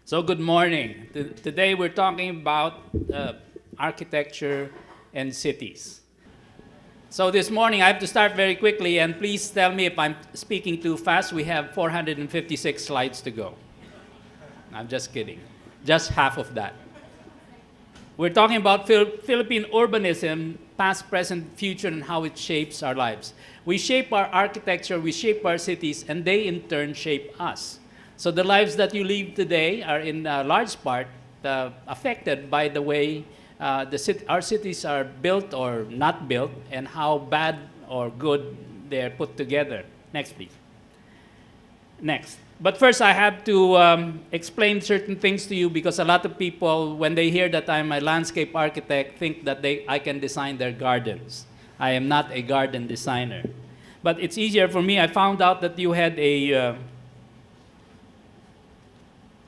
So good morning. Today we're talking about architecture and cities. So this morning I have to start very quickly, and please tell me if I'm speaking too fast. We have 456 slides to go. I'm just kidding. Just half of that. We're talking about Philippine urbanism, past, present, future, and how it shapes our lives. We shape our architecture, we shape our cities, and they in turn shape us. So the lives that you live today are in large part affected by the way our cities are built or not built, and how bad or good they're put together. Next, please. Next. But first, I have to explain certain things to you, because a lot of people, when they hear that I'm a landscape architect, think that I can design their gardens. I am not a garden designer. But it's easier for me. I found out that you had a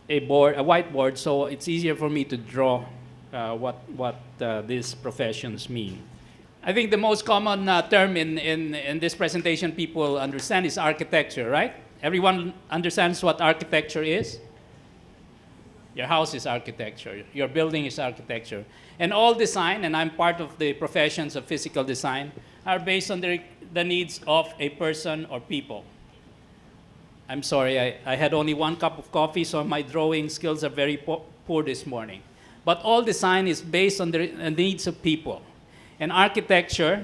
whiteboard, so it's easier for me to draw what these professions mean. I think the most common term in this presentation people understand is architecture, right? Everyone understands what architecture is? Your house is architecture. Your building is architecture. And all design, and I'm part of the professions of physical design, are based on the needs of a person or people. I'm sorry, I had only one cup of coffee, so my drawing skills are very poor this morning. But all design is based on the needs of people. And architecture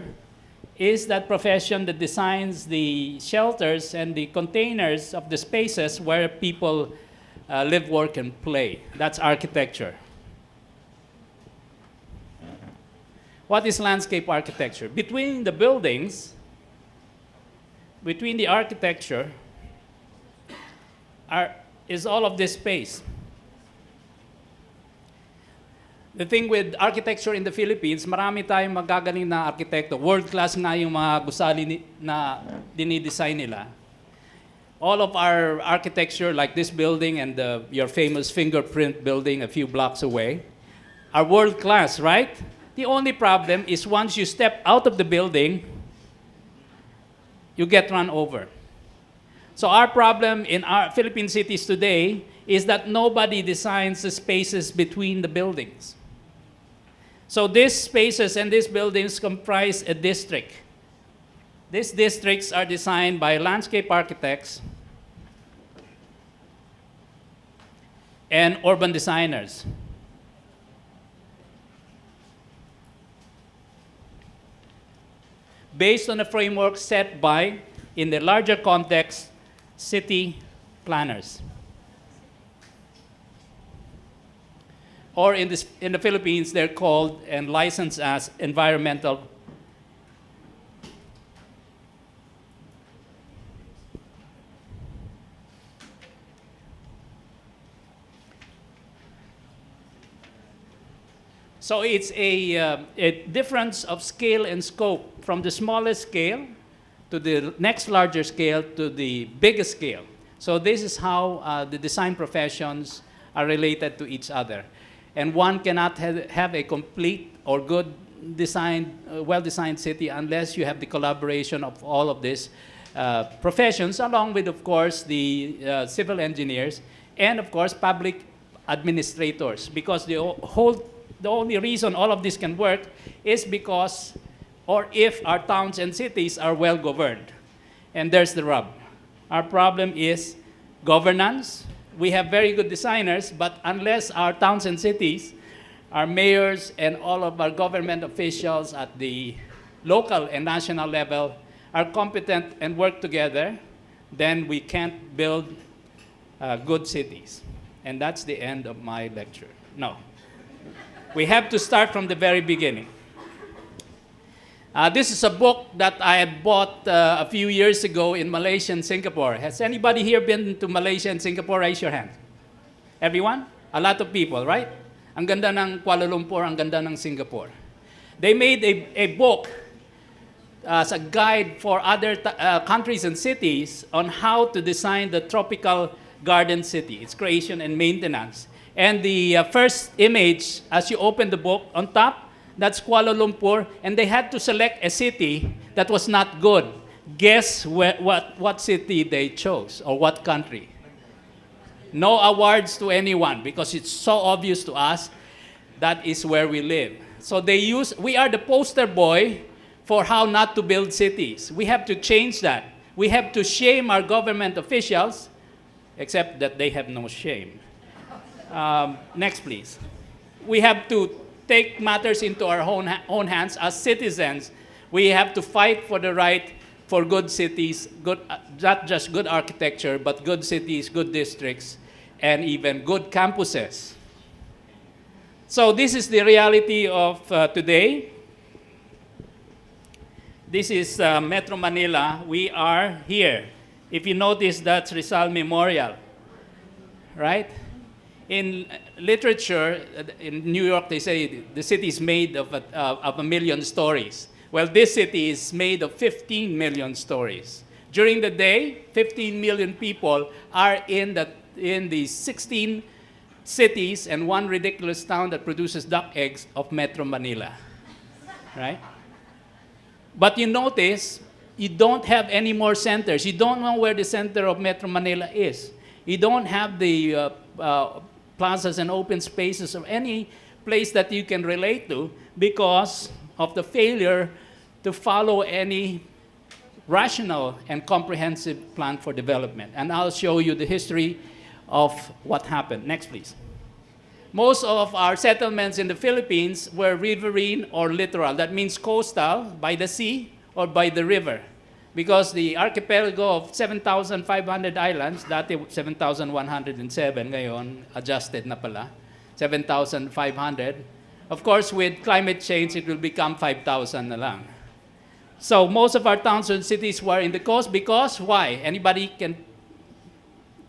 is that profession that designs the shelters and the containers of the spaces where people live, work, and play. That's architecture. What is landscape architecture? Between the buildings, between the architecture, is all of this space. The thing with architecture in the Philippines, marami tayong magagaling na arkitekto. World-class nga yung mga gusali na dinidesign nila. All of our architecture, like this building and your famous fingerprint building a few blocks away, are world-class, right? The only problem is once you step out of the building, you get run over. So our problem in our Philippine cities today is that nobody designs the spaces between the buildings. So these spaces and these buildings comprise a district. These districts are designed by landscape architects and urban designers. Based on a framework set by, in the larger context, city planners. Or in the Philippines, they're called and licensed as environmental. So it's a difference of scale and scope from the smallest scale to the next larger scale to the biggest scale. So this is how the design professions are related to each other. And one cannot have a complete or good designed, well-designed city unless you have the collaboration of all of these professions, along with, of course, the civil engineers and, of course, public administrators. Because the only reason all of this can work is because, or if our towns and cities are well governed. And there's the rub. Our problem is governance. We have very good designers, but unless our towns and cities, our mayors and all of our government officials at the local and national level are competent and work together, then we can't build good cities. And that's the end of my lecture. No. We have to start from the very beginning. This is a book that I had bought a few years ago in Malaysia and Singapore. Has anybody here been to Malaysia and Singapore? Raise your hand. Everyone? A lot of people, right? Ang ganda ng Kuala Lumpur, ang ganda ng Singapore. They made a book as a guide for other countries and cities on how to design the tropical garden city, its creation and maintenance. And the first image, as you open the book, on top, that's Kuala Lumpur, and they had to select a city that was not good. Guess what city they chose, or what country? No awards to anyone because it's so obvious to us that is where we live. So we are the poster boy for how not to build cities. We have to change that. We have to shame our government officials, except that they have no shame. Next, please. We have to take matters into our own hands as citizens. We have to fight for the right for good cities, not just good architecture, but good cities, good districts, and even good campuses. So this is the reality of today. This is Metro Manila. We are here. If you notice, that's Rizal Memorial, right? In literature, in New York, they say the city is made of a million stories. Well, this city is made of 15 million stories. During the day, 15 million people are in the 16 cities and one ridiculous town that produces duck eggs of Metro Manila, right? But you notice, you don't have any more centers. You don't know where the center of Metro Manila is. You don't have the plazas and open spaces or any place that you can relate to because of the failure to follow any rational and comprehensive plan for development. And I'll show you the history of what happened. Next, please. Most of our settlements in the Philippines were riverine or littoral. That means coastal, by the sea or by the river. Because the archipelago of 7,500 islands, dati 7,107, ngayon adjusted na pala, 7,500. Of course, with climate change, it will become 5,000 na lang. So most of our towns and cities were in the coast because, why? Anybody can,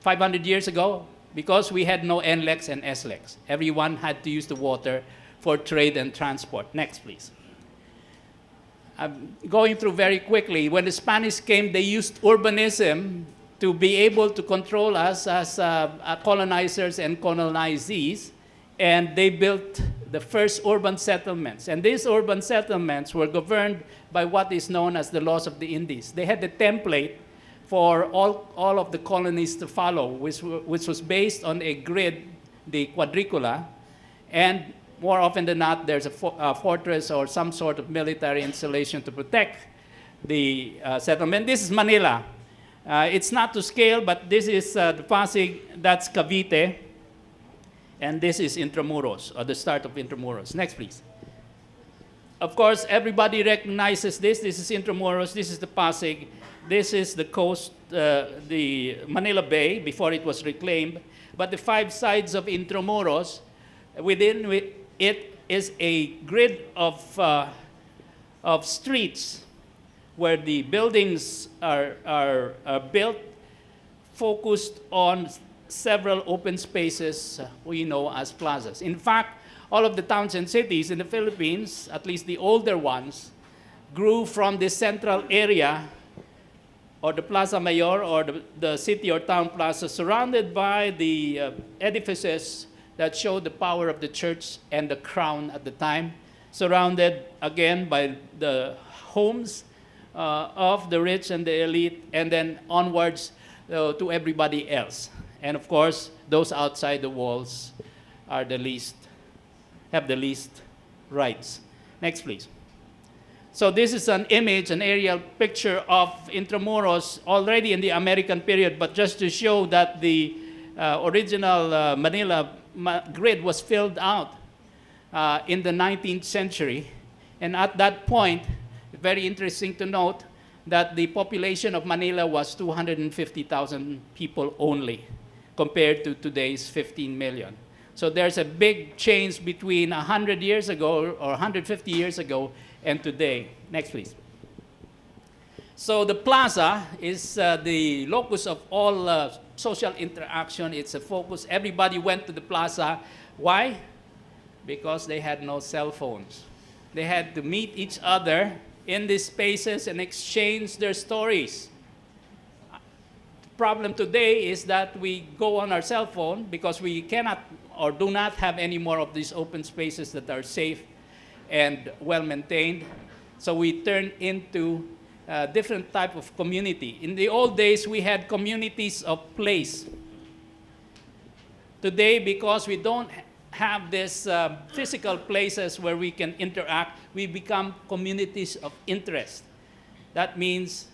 500 years ago? Because we had no NLEX and SLEX. Everyone had to use the water for trade and transport. Next, please. I'm going through very quickly. When the Spanish came, they used urbanism to be able to control us as colonizers and colonizees, and they built the first urban settlements. And these urban settlements were governed by what is known as the laws of the Indies. They had the template for all of the colonies to follow, which was based on a grid, the quadricula, and more often than not, there's a fortress or some sort of military installation to protect the settlement. This is Manila. It's not to scale, but this is the Pasig, that's Cavite, and this is Intramuros, or the start of Intramuros. Next, please. Of course, everybody recognizes this. This is Intramuros, this is the Pasig, this is the coast, the Manila Bay, before it was reclaimed. But the five sides of Intramuros, within it is a grid of streets where the buildings are built, focused on several open spaces we know as plazas. In fact, all of the towns and cities in the Philippines, at least the older ones, grew from the central area or the Plaza Mayor or the city or town plaza surrounded by the edifices that showed the power of the church and the crown at the time, surrounded again by the homes of the rich and the elite, and then onwards to everybody else. And of course, those outside the walls are have the least rights. Next, please. So this is an image, an aerial picture of Intramuros already in the American period, but just to show that the original Manila grid was filled out in the 19th century. And at that point, very interesting to note that the population of Manila was 250,000 people only, compared to today's 15 million. So there's a big change between 100 years ago or 150 years ago and today. Next, please. So the plaza is the locus of all social interaction. It's a focus. Everybody went to the plaza. Why? Because they had no cell phones. They had to meet each other in these spaces and exchange their stories. The problem today is that we go on our cell phone because we cannot or do not have any more of these open spaces that are safe and well-maintained. So we turn into a different type of community. In the old days, we had communities of place. Today, because we don't have these physical places where we can interact, we become communities of interest. That means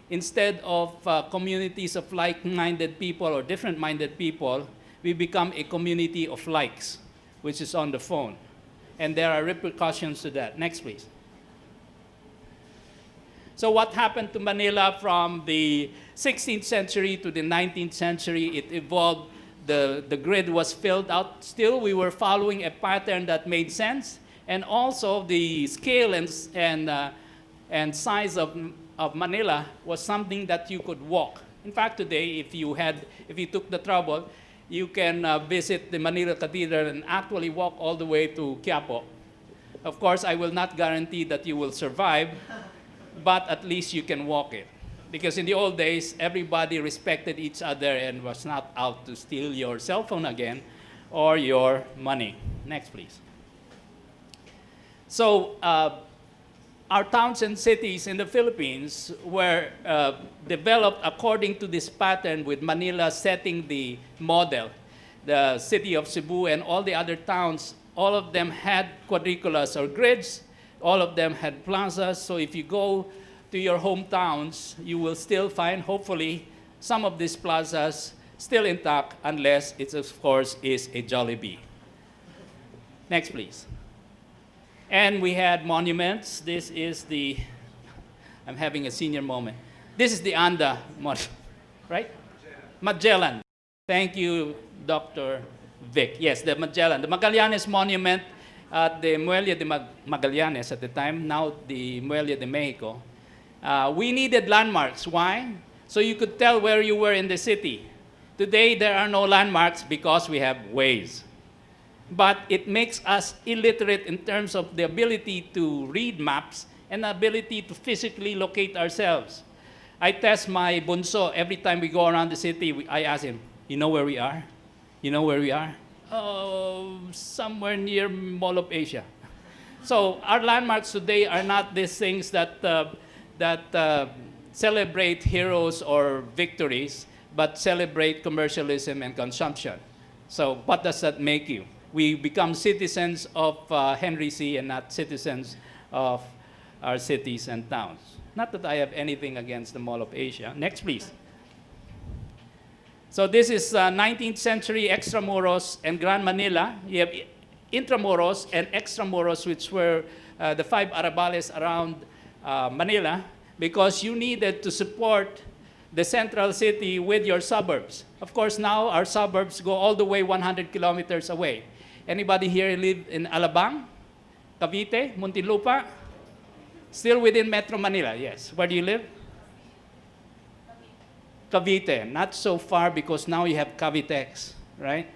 instead of communities of like-minded people or different-minded people, we become a community of likes, which is on the phone. And there are repercussions to that. Next, please. So what happened to Manila from the 16th century to the 19th century? It evolved. The grid was filled out. Still, we were following a pattern that made sense. And also, the scale and size of Manila was something that you could walk. In fact, today, if you took the trouble, you can visit the Manila Cathedral and actually walk all the way to Quiapo. Of course, I will not guarantee that you will survive, but at least you can walk it. Because in the old days, everybody respected each other and was not out to steal your cell phone again or your money. Next, please. So our towns and cities in the Philippines were developed according to this pattern, with Manila setting the model. The city of Cebu and all the other towns, all of them had quadriculas or grids. All of them had plazas. So if you go to your hometowns, you will still find, hopefully, some of these plazas still intact, unless it, of course, is a Jollibee. Next, please. And we had monuments. This is the, I'm having a senior moment. This is the ANDA monument, right? Magellan. Thank you, Dr. Vic. Yes, the Magellan. The Magallanes Monument at the Muelle de Magallanes at the time, now the Muelle de Mexico. We needed landmarks. Why? So you could tell where you were in the city. Today, there are no landmarks because we have Waze. But it makes us illiterate in terms of the ability to read maps and the ability to physically locate ourselves. I test my bunso every time we go around the city. I ask him, you know where we are? You know where we are? Oh, somewhere near Mall of Asia. So our landmarks today are not these things that celebrate heroes or victories, but celebrate commercialism and consumption. So what does that make you? We become citizens of Henry C. and not citizens of our cities and towns. Not that I have anything against the Mall of Asia. Next, please. So this is 19th century Extramuros and Grand Manila. You have Intramuros and Extramuros, which were the 5 arrabales around Manila, because you needed to support the central city with your suburbs. Of course, now our suburbs go all the way 100 kilometers away. Anybody here live in Alabang, Cavite, Muntinlupa? Still within Metro Manila, yes. Where do you live? Cavite. Not so far because now you have Cavitex, right?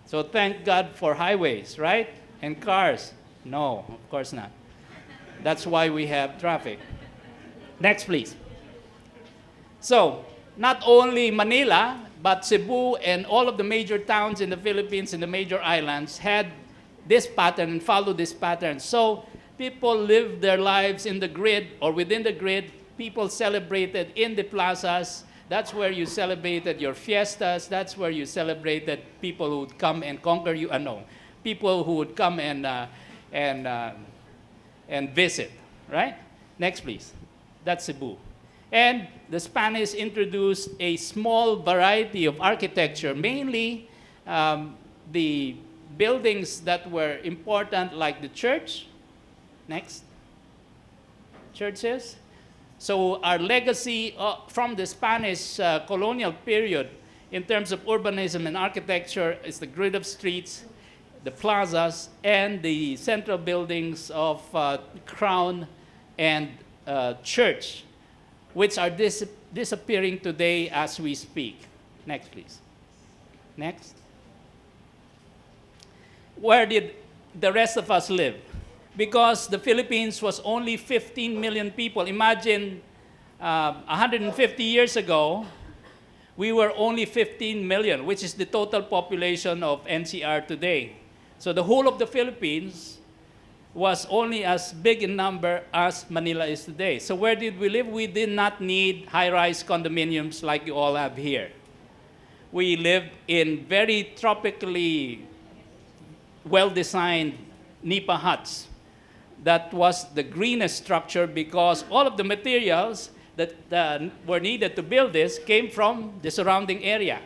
So thank God for highways, right? And cars. No, of course not. That's why we have traffic. Next, please. So, not only Manila, but Cebu and all of the major towns in the Philippines and the major islands had this pattern and followed this pattern. So, people lived their lives in the grid or within the grid. People celebrated in the plazas. That's where you celebrated your fiestas. That's where you celebrated people who would come and conquer you. People who would come and visit, right? Next, please. That's Cebu. And the Spanish introduced a small variety of architecture, mainly the buildings that were important, like the church. Next. Churches. So our legacy from the Spanish colonial period in terms of urbanism and architecture is the grid of streets, the plazas, and the central buildings of crown and church, which are disappearing today as we speak. Next, please. Next. Where did the rest of us live? Because the Philippines was only 15 million people. Imagine 150 years ago, we were only 15 million, which is the total population of NCR today. So the whole of the Philippines was only as big in number as Manila is today. So where did we live? We did not need high-rise condominiums like you all have here. we lived in very tropically well-designed nipa huts. That was the greenest structure because all of the materials that were needed to build this came from the surrounding area.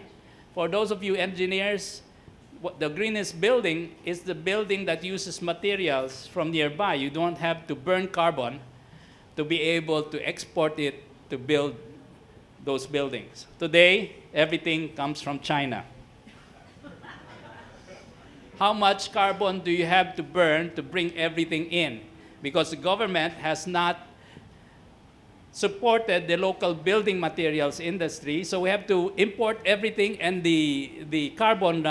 For those of you engineers, the greenest building is the building that uses materials from nearby. You don't have to burn carbon to be able to export it to build those buildings. Today, everything comes from China. How much carbon do you have to burn to bring everything in? Because the government has not supported the local building materials industry, so we have to import everything, and the carbon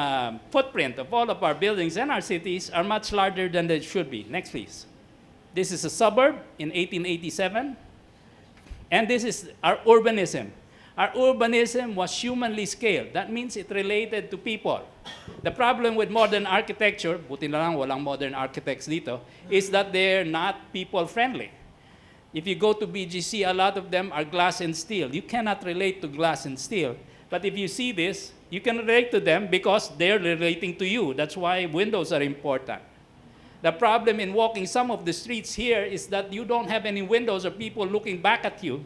footprint of all of our buildings and our cities are much larger than they should be. Next, please. This is a suburb in 1887, and this is our urbanism. Our urbanism was humanly scaled. That means it related to people. The problem with modern architecture, buti na lang walang modern architects dito, is that they're not people-friendly. If you go to BGC, a lot of them are glass and steel. You cannot relate to glass and steel. But if you see this, you can relate to them because they're relating to you. That's why windows are important. The problem in walking some of the streets here is that you don't have any windows or people looking back at you.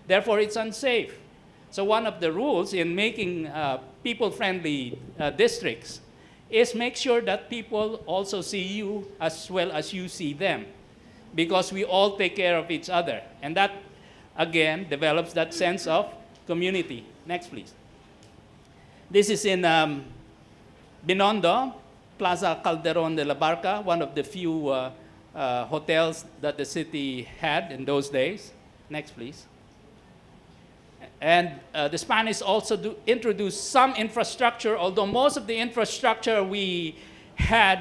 Therefore, it's unsafe. So one of the rules in making people-friendly districts is make sure that people also see you as well as you see them, because we all take care of each other. And that, again, develops that sense of community. Next, please. This is in Binondo, Plaza Calderon de la Barca, one of the few hotels that the city had in those days. Next, please. And the Spanish also introduced some infrastructure, although most of the infrastructure we had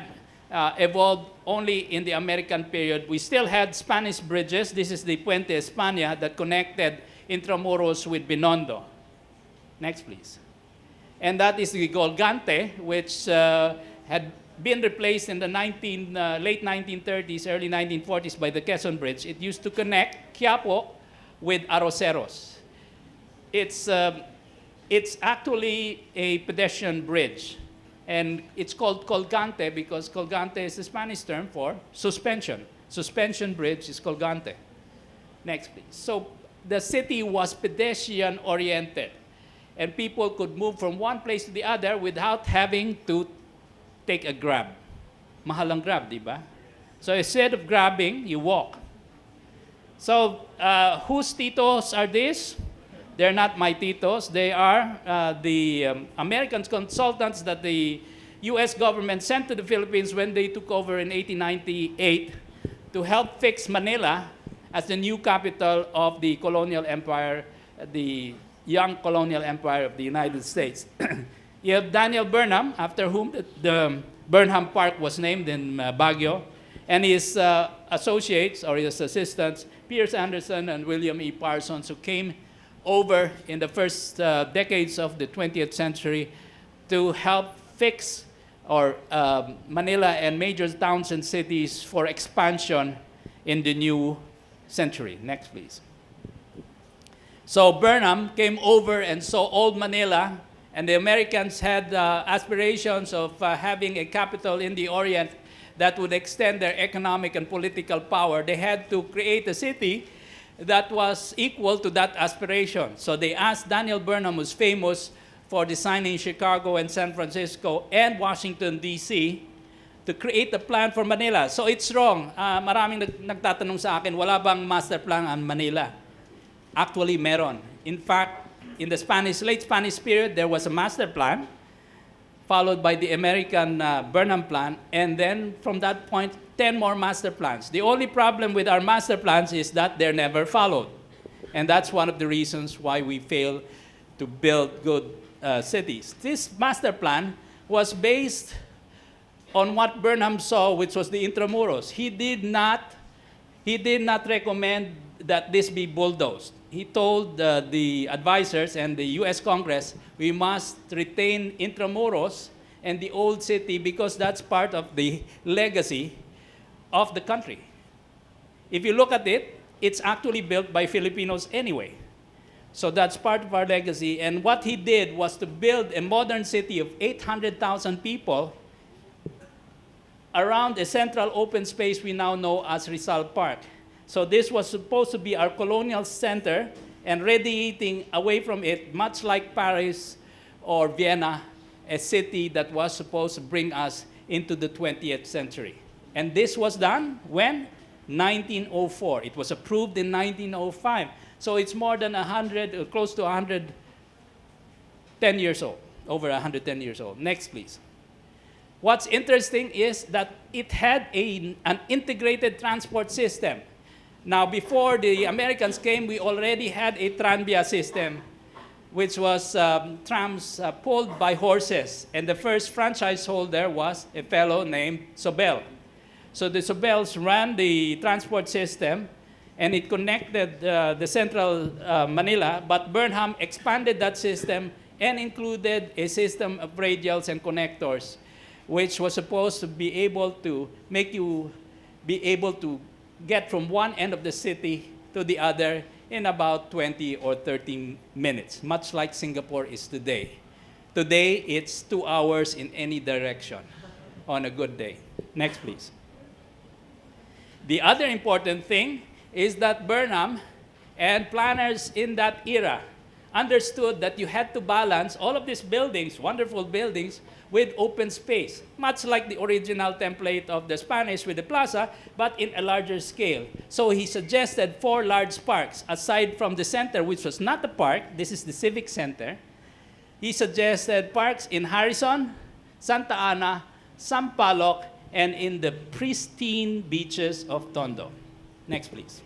evolved only in the American period. We still had Spanish bridges. This is the Puente España that connected Intramuros with Binondo. Next, please. And that is the Golgante, which had been replaced in the late 1930s, early 1940s by the Quezon Bridge. It used to connect Quiapo with Arroceros. It's actually a pedestrian bridge. And it's called colgante because colgante is the Spanish term for suspension. Suspension bridge is colgante. Next, please. So the city was pedestrian-oriented, and people could move from one place to the other without having to take a grab. Mahal ang grab, di ba? So instead of grabbing, you walk. So whose titos are these? They're not my titos. They are the American consultants that the U.S. government sent to the Philippines when they took over in 1898 to help fix Manila as the new capital of the colonial empire, the young colonial empire of the United States. You have Daniel Burnham, after whom the Burnham Park was named in Baguio, and his associates or his assistants, Pierce Anderson and William E. Parsons, who came over in the first decades of the 20th century to help fix Manila and major towns and cities for expansion in the new century. Next, please. So Burnham came over and saw old Manila, and the Americans had aspirations of having a capital in the Orient that would extend their economic and political power. They had to create a city that was equal to that aspiration. So they asked Daniel Burnham, who's famous for designing Chicago and San Francisco and Washington, D.C., to create a plan for Manila. So it's wrong. Maraming nagtatanong sa akin, wala bang master plan on Manila? Actually, meron. In fact, in the late Spanish period, there was a master plan, followed by the American Burnham Plan, and then from that point, 10 more master plans. The only problem with our master plans is that they're never followed. And that's one of the reasons why we fail to build good cities. This master plan was based on what Burnham saw, which was the Intramuros. He did not recommend that this be bulldozed. He told the advisors and the US Congress, we must retain Intramuros and the old city because that's part of the legacy of the country. If you look at it, it's actually built by Filipinos anyway. So that's part of our legacy. And what he did was to build a modern city of 800,000 people around a central open space we now know as Rizal Park. So this was supposed to be our colonial center, and radiating away from it, much like Paris or Vienna, a city that was supposed to bring us into the 20th century. And this was done when? 1904. It was approved in 1905. So it's more than 100, or close to 110 years old, over 110 years old. Next, please. What's interesting is that it had an integrated transport system. Now, before the Americans came, we already had a tranvia system, which was trams pulled by horses. And the first franchise holder was a fellow named Sobel. So the Sobels ran the transport system, and it connected the central Manila, but Burnham expanded that system and included a system of radials and connectors, which was supposed to be able to make you be able to get from one end of the city to the other in about 20 or 30 minutes, much like Singapore is today. Today, it's 2 hours in any direction on a good day. Next, please. The other important thing is that Burnham and planners in that era understood that you had to balance all of these buildings, wonderful buildings, with open space, much like the original template of the Spanish with the plaza, but in a larger scale. So he suggested 4 large parks, aside from the center, which was not a park. This is the Civic Center. He suggested parks in Harrison, Santa Ana, Sampaloc, and in the pristine beaches of Tondo. Next, please.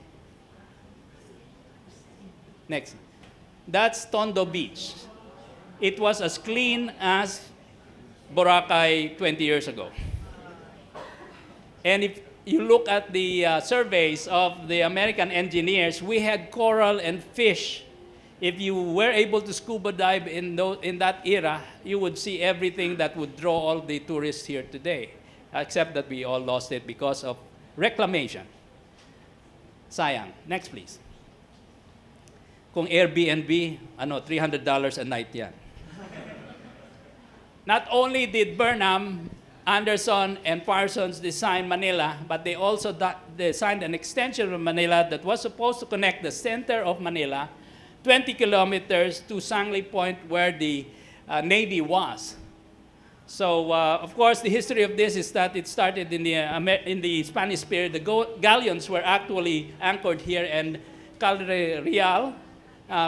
Next. That's Tondo Beach. It was as clean as Boracay 20 years ago. And if you look at the surveys of the American engineers, we had coral and fish. If you were able to scuba dive in that era, you would see everything that would draw all the tourists here today, except that we all lost it because of reclamation. Sayang. Next, please. Kung Airbnb, $300 a night yan. Not only did Burnham, Anderson, and Parsons design Manila, but they also designed an extension of Manila that was supposed to connect the center of Manila 20 kilometers to Sangley Point, where the Navy was. So, of course, the history of this is that it started in the Spanish period. The galleons were actually anchored here, and Calre Real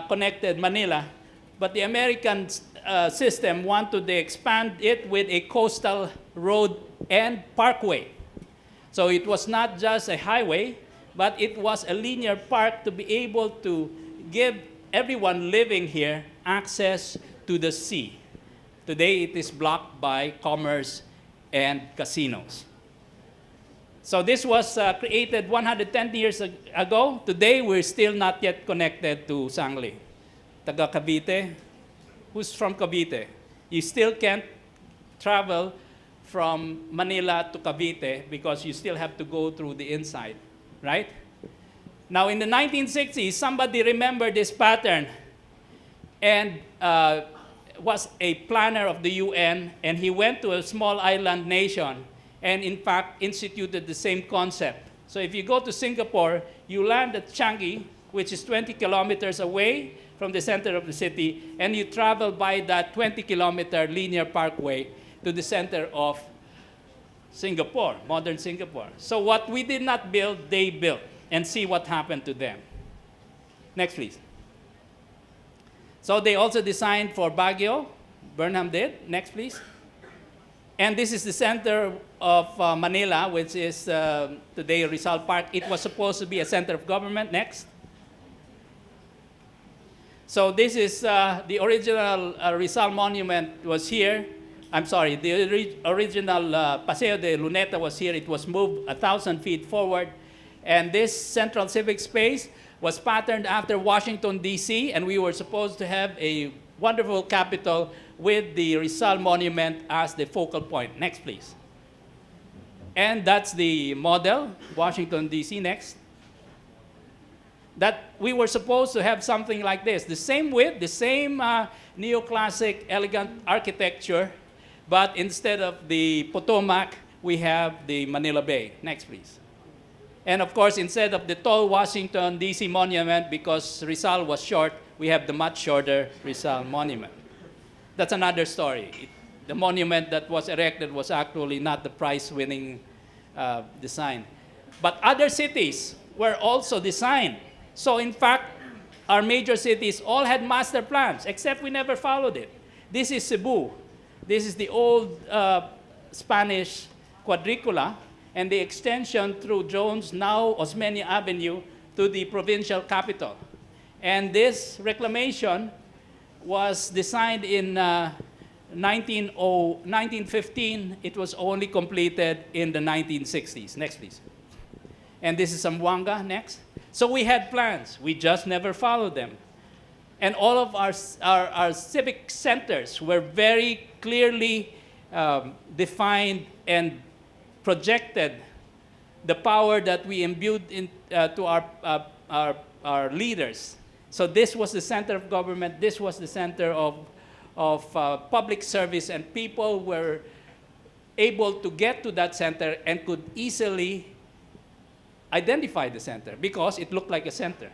connected Manila. But the American system wanted to expand it with a coastal road and parkway. So it was not just a highway, but it was a linear park to be able to give everyone living here access to the sea. Today, it is blocked by commerce and casinos. So this was created 110 years ago. Today, we're still not yet connected to Sangley. Taga Cavite. Who's from Cavite? You still can't travel from Manila to Cavite because you still have to go through the inside, right? Now, in the 1960s, somebody remembered this pattern and was a planner of the UN, and he went to a small island nation and, in fact, instituted the same concept. So if you go to Singapore, you land at Changi, which is 20 kilometers away from the center of the city, and you travel by that 20-kilometer linear parkway to the center of Singapore, modern Singapore. So what we did not build, they built, and see what happened to them. Next, please. So they also designed for Baguio. Burnham did. Next, please. And this is the center of Manila, which is today Rizal Park. It was supposed to be a center of government. Next. So this is the original Rizal Monument was here. I'm sorry, the original Paseo de Luneta was here. It was moved 1,000 feet forward. And this central civic space was patterned after Washington, D.C., and we were supposed to have a wonderful capital with the Rizal Monument as the focal point. Next, please. And that's the model, Washington, D.C. Next. that we were supposed to have something like this. The same width, the same neoclassic, elegant architecture, but instead of the Potomac, we have the Manila Bay. Next, please. And of course, instead of the tall Washington, D.C. monument, because Rizal was short, we have the much shorter Rizal monument. That's another story. The monument that was erected was actually not the prize-winning design. But other cities were also designed. So in fact, our major cities all had master plans, except we never followed it. This is Cebu. This is the old Spanish quadricula, and the extension through Jones, now Osmeña Avenue, to the provincial capital. And this reclamation was designed in 1915. It was only completed in the 1960s. Next, please. And this is Zamboanga. Next. So we had plans. We just never followed them. And all of our civic centers were very clearly defined and projected the power that we imbued to our leaders. So this was the center of government. This was the center of public service, and people were able to get to that center and could easily identify the center because it looked like a center.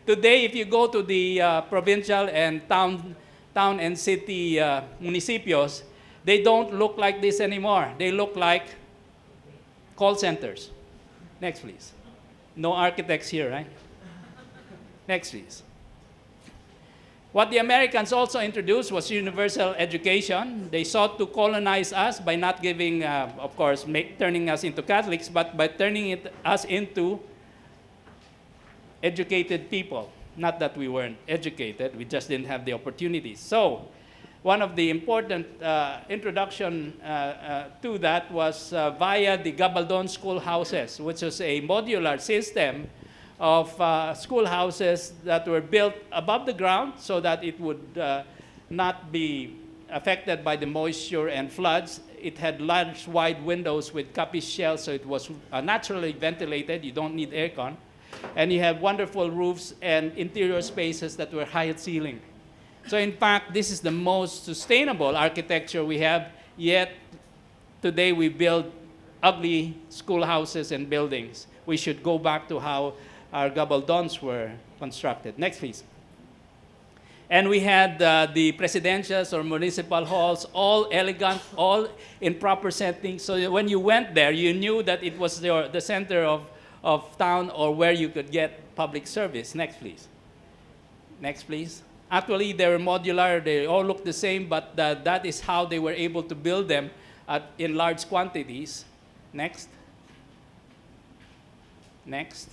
Today, if you go to the provincial and town and city municipios, they don't look like this anymore. They look like call centers. Next, please. No architects here, right? Next, please. What the Americans also introduced was universal education. They sought to colonize us by not giving, of course, turning us into Catholics, but by turning us into educated people. Not that we weren't educated, we just didn't have the opportunities. So, one of the important introduction to that was via the Gabaldon schoolhouses, which was a modular system of schoolhouses that were built above the ground so that it would not be affected by the moisture and floods. It had large, wide windows with copy shells, so it was naturally ventilated. You don't need aircon. And you have wonderful roofs and interior spaces that were high ceiling. So in fact, this is the most sustainable architecture we have, yet today we build ugly schoolhouses and buildings. We should go back to how our Gabaldons were constructed. Next, please. And we had the presidentials or municipal halls, all elegant, all in proper settings. So when you went there, you knew that it was the center of town or where you could get public service. Next, please. Next, please. Actually, they were modular. They all look the same, but that is how they were able to build them in large quantities. Next. Next.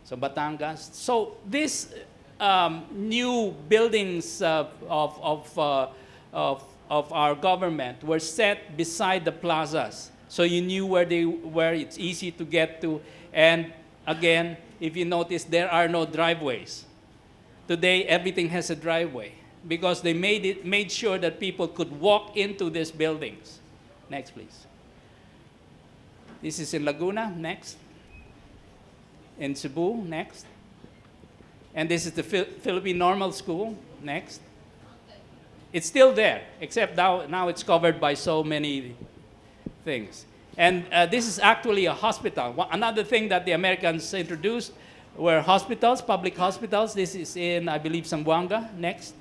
So Batangas. So these new buildings of our government were set beside the plazas. So you knew where it's easy to get to. And again, if you notice, there are no driveways. Today, everything has a driveway because they made sure that people could walk into these buildings. Next, please. This is in Laguna. Next. In Cebu. Next. And this is the Philippine Normal School. Next. It's still there, except now it's covered by so many things. And this is actually a hospital. Another thing that the Americans introduced were hospitals, public hospitals. This is in, I believe, Zamboanga. Next.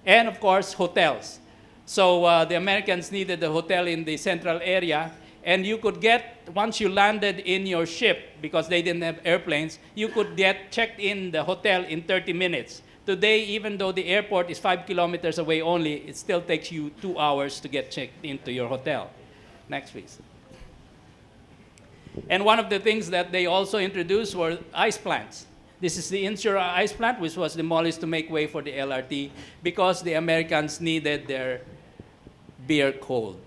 And, of course, hotels. So the Americans needed a hotel in the central area. And you could get, once you landed in your ship, because they didn't have airplanes, you could get checked in the hotel in 30 minutes. Today, even though the airport is 5 kilometers away only, it still takes you 2 hours to get checked into your hotel. Next, please. And one of the things that they also introduced were ice plants. This is the Insura ice plant, which was demolished to make way for the LRT because the Americans needed their beer cold.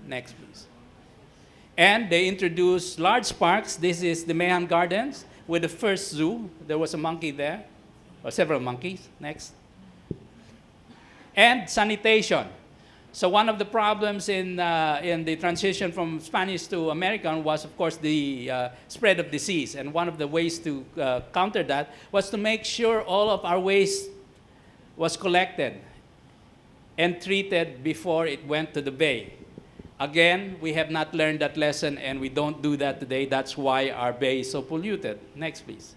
Next, please. And they introduced large parks. This is the Mahan Gardens with the first zoo. There was a monkey there, or several monkeys. Next. And sanitation. So one of the problems in the transition from Spanish to American was, of course, the spread of disease. And one of the ways to counter that was to make sure all of our waste was collected and treated before it went to the bay. Again, we have not learned that lesson, and we don't do that today. That's why our bay is so polluted. Next, please.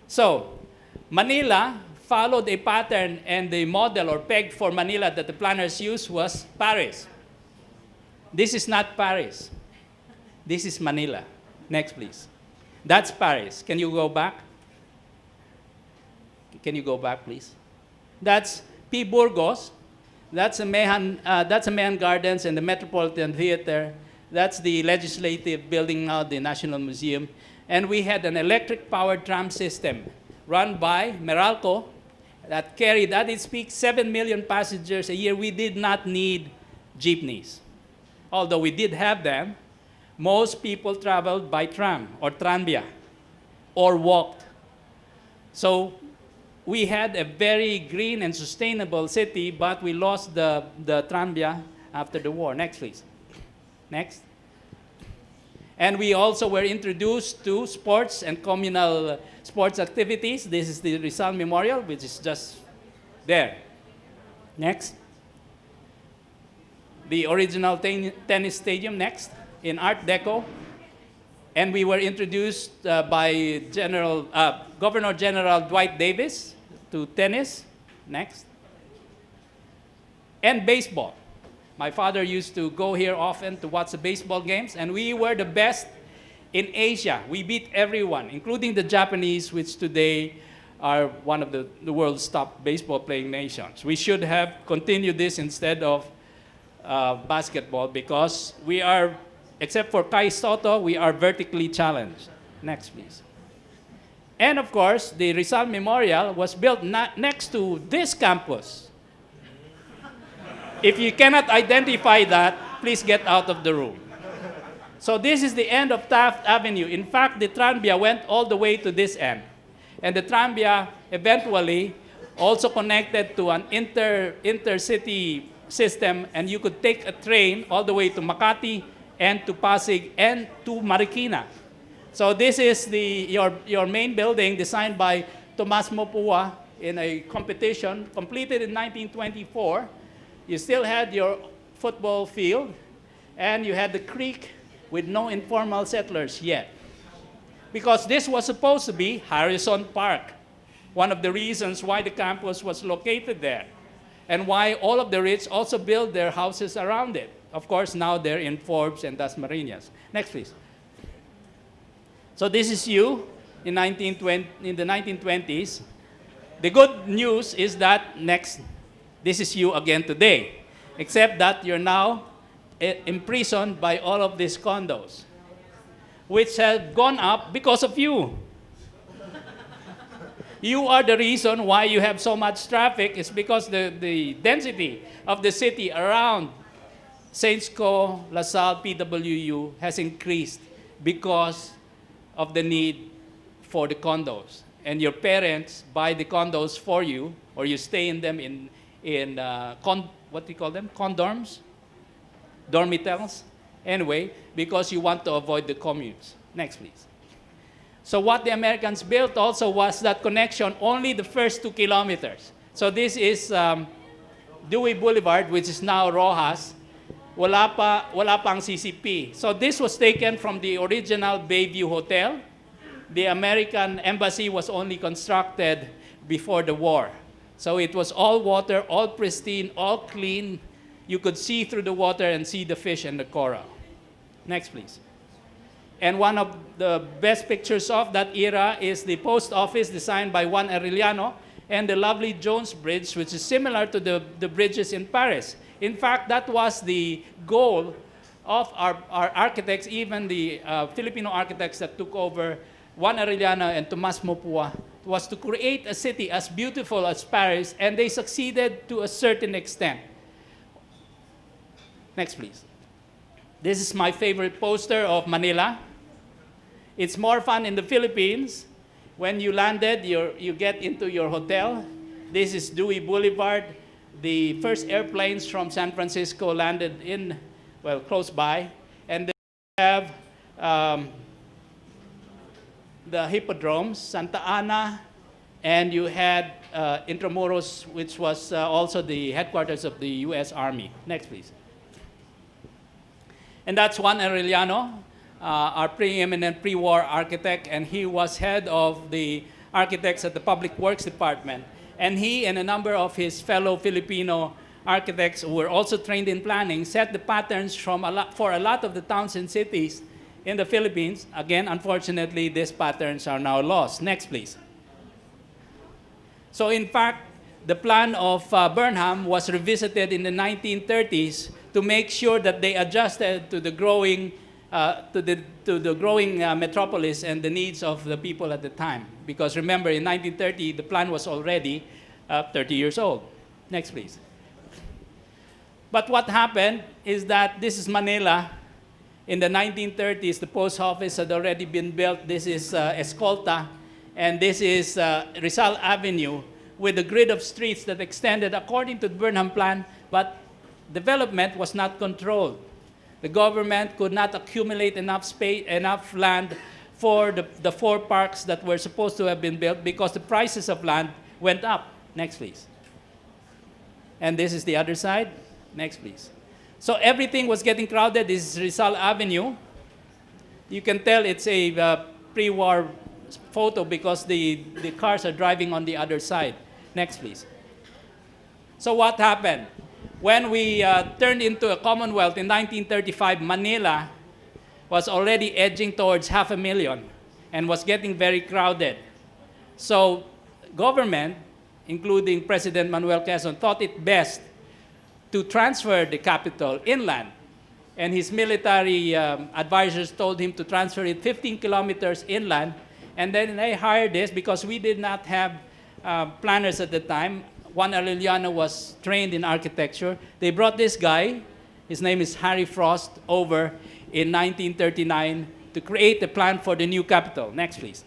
So, Manila followed a pattern, and the model or peg for Manila that the planners used was Paris. This is not Paris. This is Manila. Next, please. That's Paris. Can you go back? Can you go back, please? That's P. Burgos. That's a Mahan Gardens and the Metropolitan Theater. That's the legislative building now, the National Museum. And we had an electric-powered tram system run by Meralco that carried, at its peak, 7 million passengers a year. We did not need jeepneys. Although we did have them, most people traveled by tram or tranvia or walked. So we had a very green and sustainable city, but we lost the tranvia after the war. Next, please. Next. And we also were introduced to sports and communal sports activities. This is the Rizal Memorial, which is just there. Next. The original tennis stadium, next, in Art Deco. And we were introduced by Governor General Dwight Davis to tennis. Next. And baseball. My father used to go here often to watch the baseball games, and we were the best in Asia. We beat everyone, including the Japanese, which today are one of the world's top baseball playing nations. We should have continued this instead of basketball, because we are, except for Kai Soto, we are vertically challenged. Next, please. And of course, the Rizal Memorial was built next to this campus. If you cannot identify that, please get out of the room. So this is the end of Taft Avenue. In fact, the tranvia went all the way to this end. And the tranvia eventually also connected to an intercity system, and you could take a train all the way to Makati and to Pasig and to Marikina. So this is your main building, designed by Tomas Mopua in a competition, completed in 1924. You still had your football field, and you had the creek with no informal settlers yet. Because this was supposed to be Harrison Park, one of the reasons why the campus was located there, and why all of the rich also built their houses around it. Of course, now they're in Forbes and Dasmariñas. Next, please. So this is you in the 1920s. The good news is that this is you again today, except that you're now imprisoned by all of these condos, which have gone up because of you. You are the reason why you have so much traffic. It's because the density of the city around Saints Co, LaSalle, PWU has increased because of the need for the condos. And your parents buy the condos for you, or you stay in them what do you call them? Condorms? Dormitels? Anyway, because you want to avoid the commutes. Next, please. So what the Americans built also was that connection, only the first 2 kilometers. So this is Dewey Boulevard, which is now Rojas. Wala pang CCP. So this was taken from the original Bayview Hotel. The American embassy was only constructed before the war. So it was all water, all pristine, all clean. You could see through the water and see the fish and the coral. Next, please. And one of the best pictures of that era is the post office designed by Juan Arellano, and the lovely Jones Bridge, which is similar to the bridges in Paris. In fact, that was the goal of our architects, even the Filipino architects that took over, Juan Arellano and Tomas Mopua, was to create a city as beautiful as Paris, and they succeeded to a certain extent. Next, please. This is my favorite poster of Manila. It's more fun in the Philippines. When you landed, you get into your hotel. This is Dewey Boulevard. the first airplanes from San Francisco landed in, well, close by. And then you have the hippodromes, Santa Ana, and you had Intramuros, which was also the headquarters of the U.S. Army. Next, please. And that's Juan Arellano, our preeminent pre-war architect, and he was head of the architects at the Public Works Department. And he and a number of his fellow Filipino architects who were also trained in planning set the patterns for a lot of the towns and cities in the Philippines. Again, unfortunately, these patterns are now lost. Next, please. So in fact, the plan of Burnham was revisited in the 1930s to make sure that they adjusted to the growing metropolis and the needs of the people at the time. Because remember, in 1930, the plan was already 30 years old. Next, please. But what happened is that this is Manila. In the 1930s, the post office had already been built. This is Escolta, and this is Rizal Avenue with a grid of streets that extended according to the Burnham plan, but development was not controlled. The government could not accumulate enough space, enough land for the 4 parks that were supposed to have been built because the prices of land went up. Next, please. And this is the other side. Next, please. So everything was getting crowded. This is Rizal Avenue. You can tell it's a pre-war photo because the cars are driving on the other side. Next, please. So what happened? When we turned into a Commonwealth in 1935, Manila was already edging towards 500,000 and was getting very crowded. So government, including President Manuel Quezon, thought it best to transfer the capital inland. And his military advisors told him to transfer it 15 kilometers inland. And then they hired this because we did not have planners at the time. Juan Arellano was trained in architecture. They brought this guy, his name is Harry Frost, over in 1939 to create a plan for the new capital. Next, please.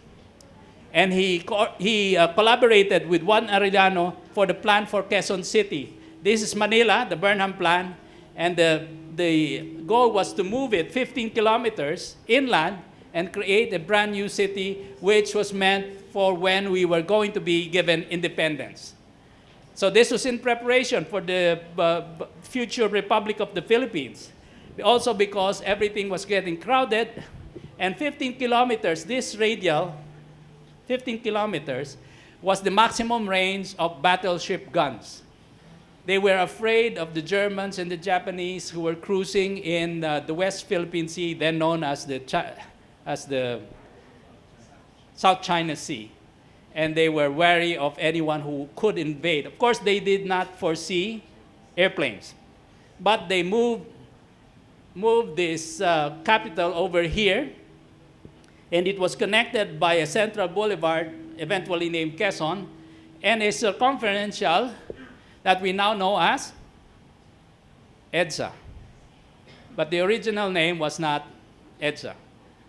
And he collaborated with Juan Arellano for the plan for Quezon City. This is Manila, the Burnham plan, and the goal was to move it 15 kilometers inland and create a brand new city, which was meant for when we were going to be given independence. So this was in preparation for the future Republic of the Philippines. Also because everything was getting crowded, and 15 kilometers, this radial, 15 kilometers, was the maximum range of battleship guns. They were afraid of the Germans and the Japanese who were cruising in the West Philippine Sea, then known as the South China Sea. And they were wary of anyone who could invade. Of course, they did not foresee airplanes. But they moved this capital over here, and it was connected by a central boulevard, eventually named Quezon, and a circumferential that we now know as EDSA. But the original name was not EDSA.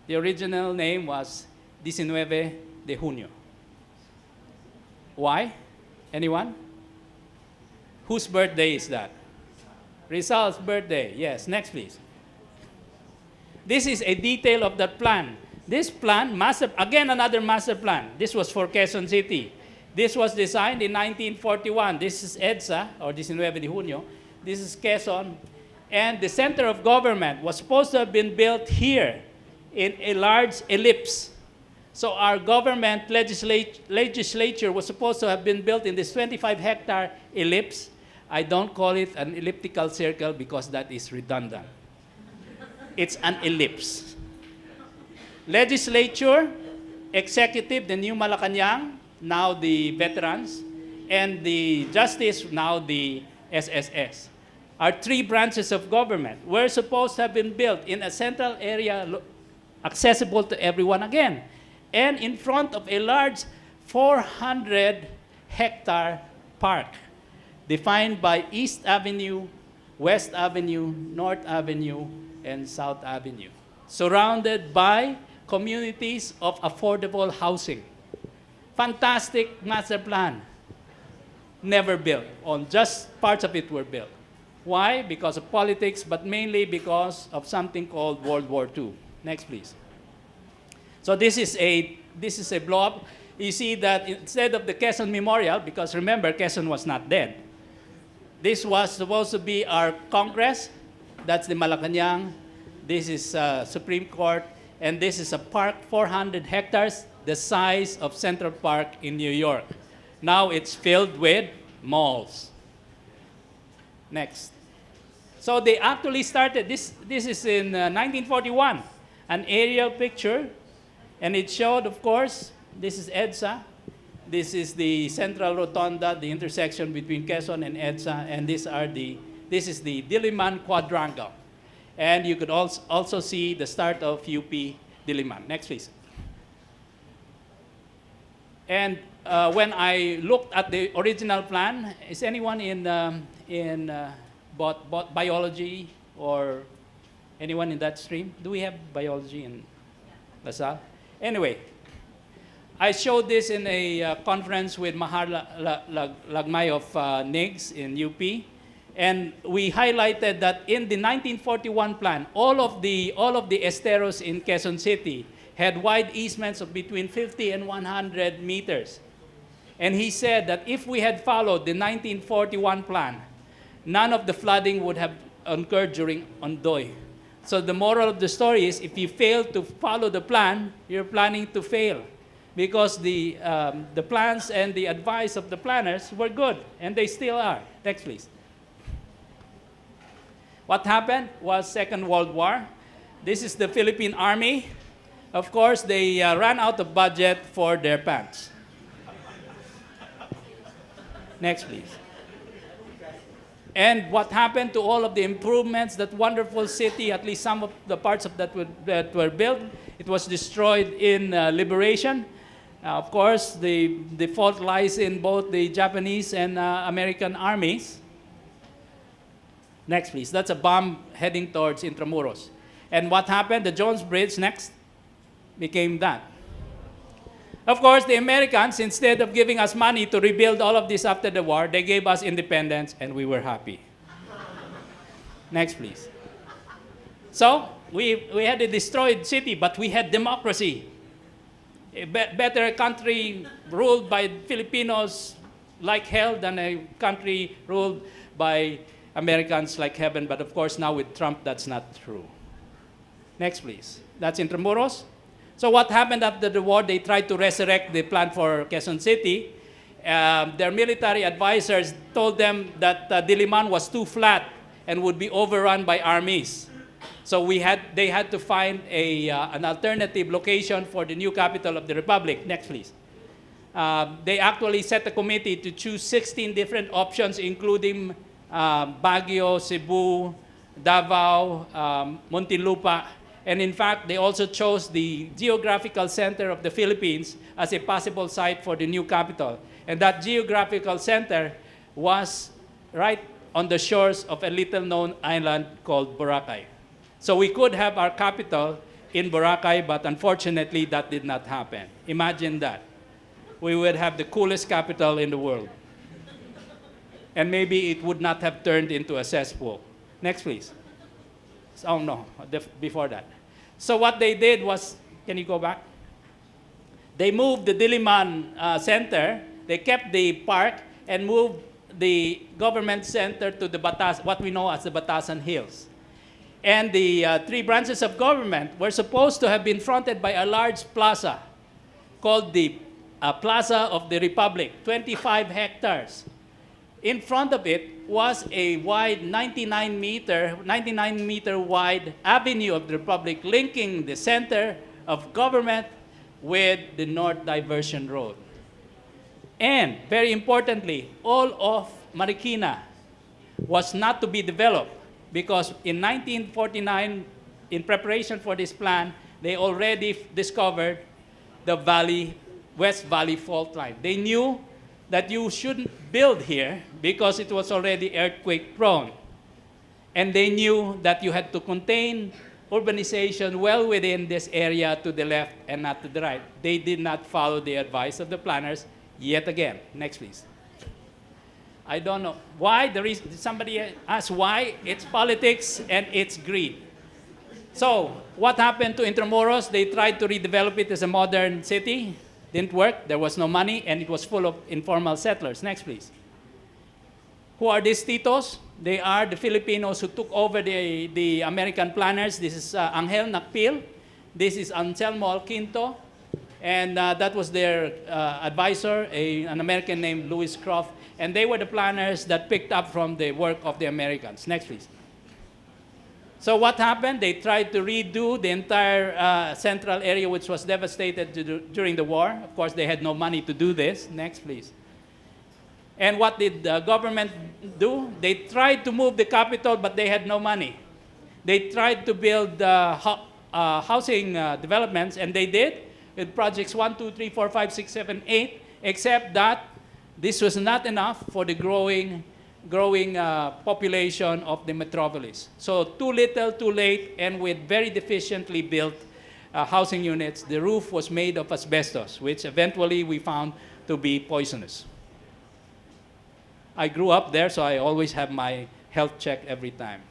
The original name was 19 de Junio. Why? Anyone? Whose birthday is that? Rizal's birthday. Yes, next please. This is a detail of that plan. This plan, again another master plan. This was for Quezon City. This was designed in 1941. This is EDSA, or 19 de Junio. This is Quezon. And the center of government was supposed to have been built here in a large ellipse. So our government legislature was supposed to have been built in this 25-hectare ellipse. I don't call it an elliptical circle because that is redundant. It's an ellipse. Legislature, executive, the new Malacanang, now the veterans, and the justice, now the SSS. Our 3 branches of government were supposed to have been built in a central area accessible to everyone again, and in front of a large 400-hectare park defined by East Avenue, West Avenue, North Avenue, and South Avenue, surrounded by communities of affordable housing. Fantastic master plan. never built. On just parts of it were built. Why? Because of politics, but mainly because of something called World War II. Next, please. So this is a blob. You see that instead of the Quezon Memorial, because remember, Quezon was not dead. This was supposed to be our Congress. That's the Malacanang. This is Supreme Court. And this is a park, 400 hectares, the size of Central Park in New York. Now it's filled with malls. Next. So they actually started, this is in 1941, an aerial picture. And it showed, of course, this is EDSA. This is the Central Rotonda, the intersection between Quezon and EDSA. And this is the Diliman Quadrangle. And you could also see the start of UP Diliman. Next, please. And when I looked at the original plan, is anyone in biology or anyone in that stream? Do we have biology in LaSalle? Anyway, I showed this in a conference with Mahar Lagmay of NIGS in UP. And we highlighted that in the 1941 plan, all of the esteros in Quezon City had wide easements of between 50 and 100 meters. And he said that if we had followed the 1941 plan, none of the flooding would have occurred during Ondoy. So the moral of the story is, if you fail to follow the plan, you're planning to fail. Because the plans and the advice of the planners were good, and they still are. Next, please. What happened was Second World War. This is the Philippine Army. Of course, they ran out of budget for their pants. Next, please. And what happened to all of the improvements, that wonderful city, at least some of the parts of that were built, it was destroyed in liberation. Of course, the fault lies in both the Japanese and American armies. Next, please. That's a bomb heading towards Intramuros. And what happened? The Jones Bridge, next, became that. Of course, the Americans, instead of giving us money to rebuild all of this after the war, they gave us independence, and we were happy. Next, please. So, we had a destroyed city, but we had democracy. A better country ruled by Filipinos like hell than a country ruled by Americans like heaven. But of course, now with Trump, that's not true. Next, please. That's Intramuros. So what happened after the war? They tried to resurrect the plan for Quezon City. Their military advisors told them that Diliman was too flat and would be overrun by armies. So they had to find an alternative location for the new capital of the Republic. Next, please. They actually set a committee to choose 16 different options, including Baguio, Cebu, Davao, Muntinlupa. And in fact, they also chose the geographical center of the Philippines as a possible site for the new capital. And that geographical center was right on the shores of a little-known island called Boracay. So we could have our capital in Boracay, but unfortunately, that did not happen. Imagine that. We would have the coolest capital in the world. And maybe it would not have turned into a cesspool. Next, please. Oh, no, before that. So what they did was, can you go back? They moved the Diliman Center. They kept the park and moved the government center to the what we know as the Batasan Hills. And the three branches of government were supposed to have been fronted by a large plaza called the Plaza of the Republic, 25 hectares. In front of it was a wide 99 meter wide avenue of the Republic linking the center of government with the North Diversion Road. And very importantly, all of Marikina was not to be developed because in 1949, in preparation for this plan, they already discovered the West Valley fault line. They knew that you shouldn't build here because it was already earthquake prone. And they knew that you had to contain urbanization well within this area to the left and not to the right. They did not follow the advice of the planners yet again. Next, please. I don't know. Why? The reason, somebody asked why. It's politics and it's greed. So, what happened to Intramuros? They tried to redevelop it as a modern city. Didn't work. There was no money, and it was full of informal settlers. Next, please. Who are these Titos? They are the Filipinos who took over the American planners. This is Angel Nakpil. This is Anselmo Alquinto. And that was their advisor, an American named Louis Croft. And they were the planners that picked up from the work of the Americans. Next, please. So what happened? They tried to redo the entire central area, which was devastated during the war. Of course, they had no money to do this. Next, please. And what did the government do? They tried to move the capital, but they had no money. They tried to build housing developments, and they did, with projects 1, 2, 3, 4, 5, 6, 7, 8, except that this was not enough for the growing population of the metropolis. So too little, too late, and with very deficiently built housing units. The roof was made of asbestos, which eventually we found to be poisonous. I grew up there, so I always have my health check every time.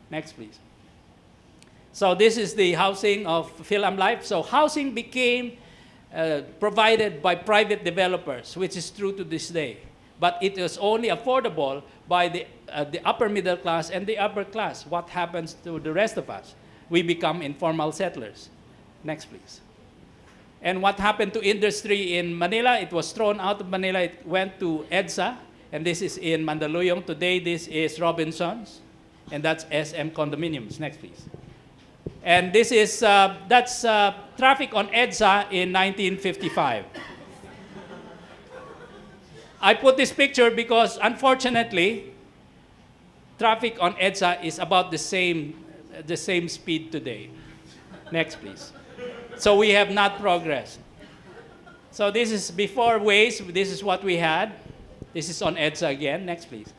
Next, please. So this is the housing of Phil Life. So housing became provided by private developers, which is true to this day. But it was only affordable by the upper middle class and the upper class. What happens to the rest of us? We become informal settlers. Next, please. And what happened to industry in Manila? It was thrown out of Manila. It went to EDSA, and this is in Mandaluyong. Today, this is Robinsons, and that's SM condominiums. Next, please. And this is, that's traffic on EDSA in 1955. I put this picture because, unfortunately, traffic on EDSA is about the same speed today. Next, please. So we have not progressed. So this is before Waze. This is what we had. This is on EDSA again. Next, please.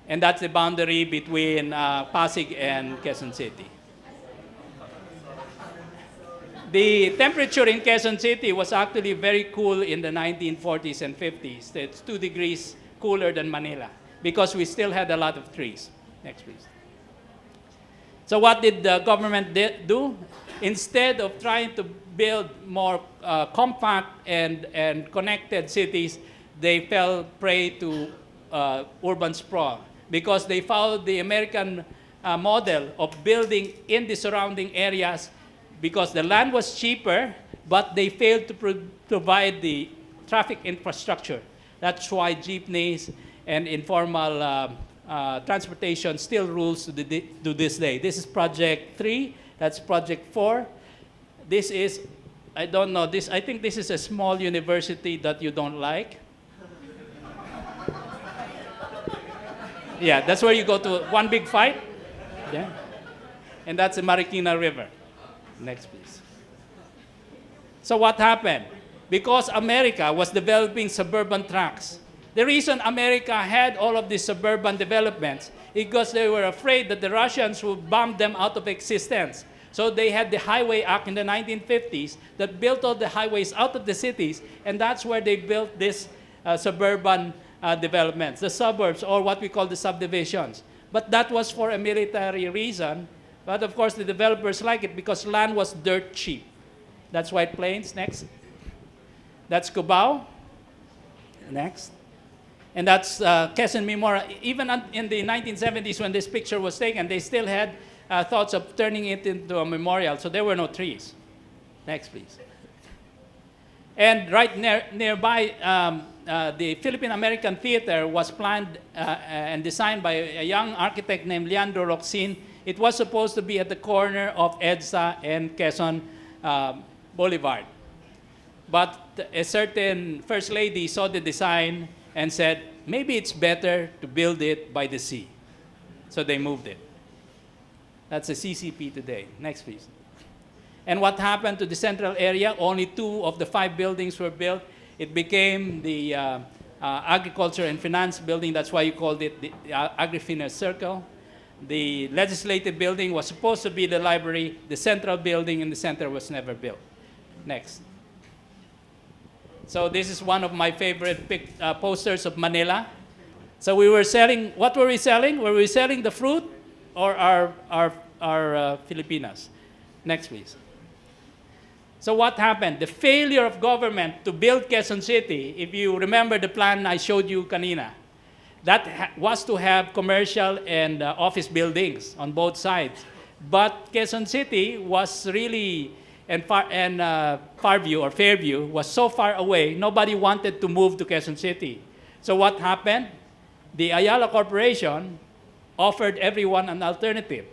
And that's the boundary between Pasig and Quezon City. The temperature in Quezon City was actually very cool in the 1940s and 50s. It's 2 degrees cooler than Manila because we still had a lot of trees. Next, please. So what did the government do? Instead of trying to build more compact and connected cities, they fell prey to urban sprawl because they followed the American model of building in the surrounding areas because the land was cheaper, but they failed to provide the traffic infrastructure. That's why jeepneys and informal transportation still rules to this day. This is Project 3. That's Project 4. This is, I don't know, I think this is a small university that you don't like. Yeah, that's where you go to one big fight. Yeah. And that's the Marikina River. Next, please. So what happened? Because America was developing suburban tracts. The reason America had all of these suburban developments is because they were afraid that the Russians would bomb them out of existence. So they had the Highway Act in the 1950s that built all the highways out of the cities, and that's where they built this suburban developments, the suburbs, or what we call the subdivisions. But that was for a military reason. But of course, the developers like it because land was dirt cheap. That's White Plains. Next. That's Cubao. Next. And that's Quezon Mimora. Even in the 1970s when this picture was taken, they still had thoughts of turning it into a memorial. So there were no trees. Next, please. And right nearby, the Philippine American Theater was planned and designed by a young architect named Leandro Roxin. It was supposed to be at the corner of EDSA and Quezon Boulevard. But a certain first lady saw the design and said, maybe it's better to build it by the sea. So they moved it. That's a CCP today. Next, please. And what happened to the central area? Only 2 of the 5 buildings were built. It became the Agriculture and Finance building. That's why you called it the Agri-Finance Circle. The legislative building was supposed to be the library. The central building in the center was never built. Next. So this is one of my favorite posters of Manila. So we were selling, what were we selling? Were we selling the fruit or our Filipinas? Next, please. So what happened? The failure of government to build Quezon City, if you remember the plan I showed you kanina, that was to have commercial and office buildings on both sides. But Quezon City was really, and Fairview was so far away, nobody wanted to move to Quezon City. So what happened? The Ayala Corporation offered everyone an alternative